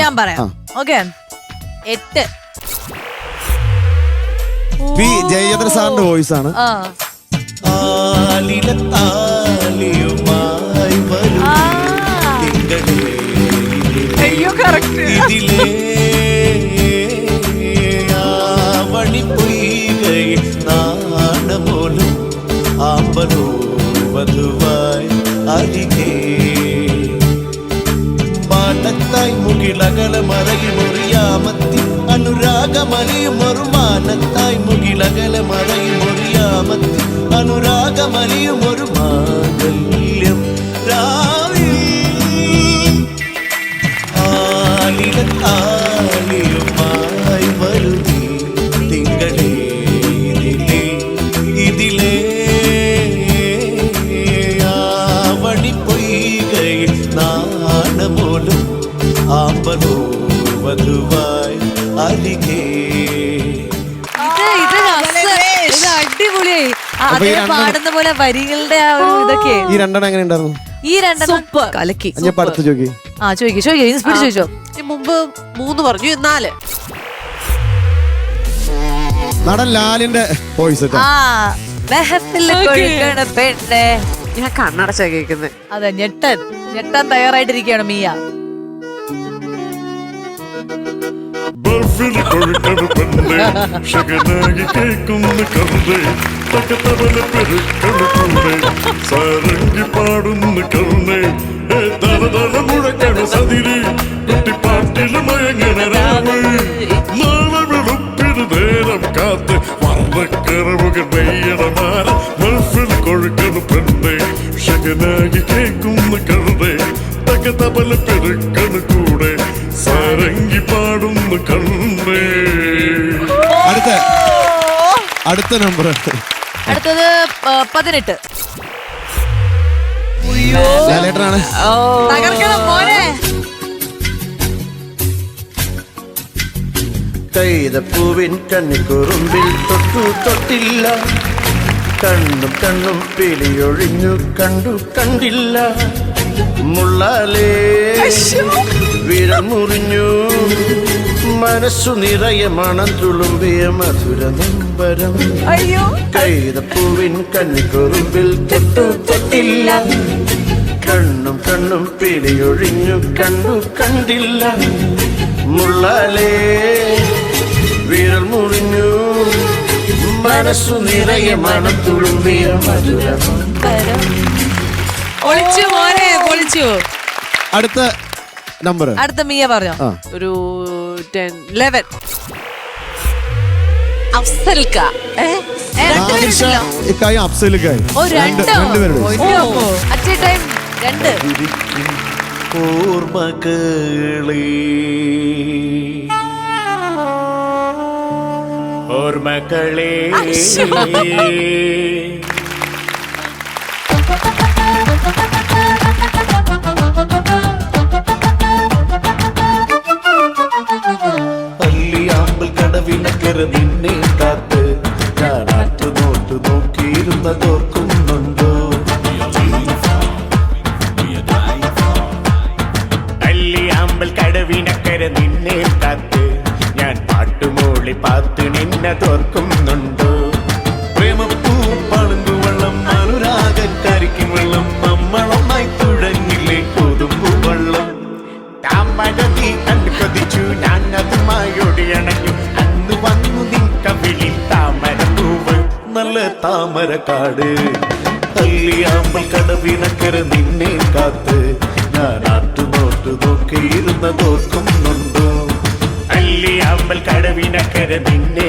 ഞാൻ പറയാം. Okay, 8. P Jayachandra സാറിന്റെ വോയിസ് ആണ്. അയ്യോ കറക്റ്റ്. നാണമോലും ആമ്പലോ വധുവായി അരികെ മാനത്തായി മുകിലകല മറയിൽ മുറിയാമത്തി അനുരാഗമലിയും ഒരു മാനത്തായി മുകിലകല മറയിൽ മുറിയാമത്തി അനുരാഗമലിയും ഒരു മാംഗല്യം രാവിൽ ആലിയുമായി വരുതി തിങ്കളേ ഇതിലേ ആവണി പൊയ്കയിൽ നാണമോലും ആമ്പലോ വധുവായി അരികെ. അടിപൊളിയായി. പാടുന്ന പോലെ വരികളുടെ ആ ഒരു ഇതൊക്കെ. ഈ രണ്ടെണ്ണം എങ്ങനെ ഉണ്ടായിരുന്നു? ഈ രണ്ടെണ്ണം കലക്കി. ഞാൻ പഠിച്ചു ചോദിക്കും. ചോദിക്കോ. മുമ്പ് 3 പറഞ്ഞു, 4. നടൻ ലാലിന്റെ വോയിസ്. ഞാൻ കണ്ണടച്ചാ കേൾക്കുന്നത്. അതെ, ഞെട്ടാൻ തയ്യാറായിട്ടിരിക്കുകയാണ് മിയ. സാരംഗി പാടുന്നു കരുണേ തല മുഴക്കണ സതിരി കുട്ടിപ്പാട്ടില് മയങ്ങണ രാമ നാളെ വെളുപ്പിന് നേരം കാത്ത് വർണ്ണക്കറവുകൾ നെയ്യണമാര മൽഫിൽ കൊഴുക്കണ പെണ്ണേ ഷകനാകി കേൾക്കുന്ന കരുണേ തക തബല പെരുക്കണ കൂടെ സാരംഗി പാടുന്നു കണ്ണേ. അടുത്ത നമ്പർ. അടുത്തത് 18. ലാലേട്ടനാണ്. തകർക്കണം മോനെ. കൈതപ്പൂവിൻ കണ്ണിക്കുറുമ്പിൽ തൊട്ടു തൊട്ടില്ല കണ്ണും കണ്ണും പിളിയൊഴിഞ്ഞു കണ്ടു കണ്ടില്ല മുള്ളാലേ വിരൽ മുറിഞ്ഞു മനസ്സു നിറയെ മണം തുളുമ്പിയ മധുര നമ്പരം. കൈതപ്പൂവിൻ കണ്ണിക്കുറുമ്പിൽ തൊട്ടു തൊട്ടില്ല കണ്ണും കണ്ണും പിളിയൊഴിഞ്ഞു കണ്ടു കണ്ടില്ല മുള്ളാലേ വിരൽ മുറിഞ്ഞു മനസ്സു നിറയെ മണം തുളുമ്പിയ മധുര നമ്പരം. പൊളിച്ചു മോനെ, പൊളിച്ചു. അടുത്ത നമ്പർ. അടുത്ത മിയ പറഞ്ഞോ. ഒരു 10, 11. അഫ്സൽക്ക. അഫ്സലുക്കായി. ഓർമ്മകളേ ഓർമ്മകളേ അല്ലിയാമ്പൽ കടവിനക്കര നിന്നെ കാത്ത് ഞാനാറ്റു നോട്ടു നോക്കിയിരുന്നതോർക്കുന്നുണ്ടോ? അല്ലിയാമ്പൽ കടവിനക്കര നിന്നെ കാത്ത് ഞാൻ പാട്ടുമൂളി പാത്ത് നിന്നെ തോർക്കുന്നുണ്ടോ? പ്രേമപ്പൂ പളുങ്കു വെള്ളം അനുരാഗൻ കരിക്കും വെള്ളം നമ്മളൊന്നായി തുടങ്ങില്ലേ കൊതുമ്പു വെള്ളം താമരതി കണ്ടു കൊതിച്ചു ഞാൻ അതുമായി ഒടിയണഞ്ഞു അന്ന് വന്നു നിൻ കവിളിൽ താമരപ്പൂവ് നല്ല താമരക്കാട്. അല്ലിയാമ്പൽ കടവിനക്കര നിന്നെ കാത്ത് ഞാൻ ആട്ടുനോട്ടു നോക്കിയിരുന്നതോർക്കുന്നുണ്ടോ? അല്ലിയാമ്പൽ കടവിനക്കര നിന്നെ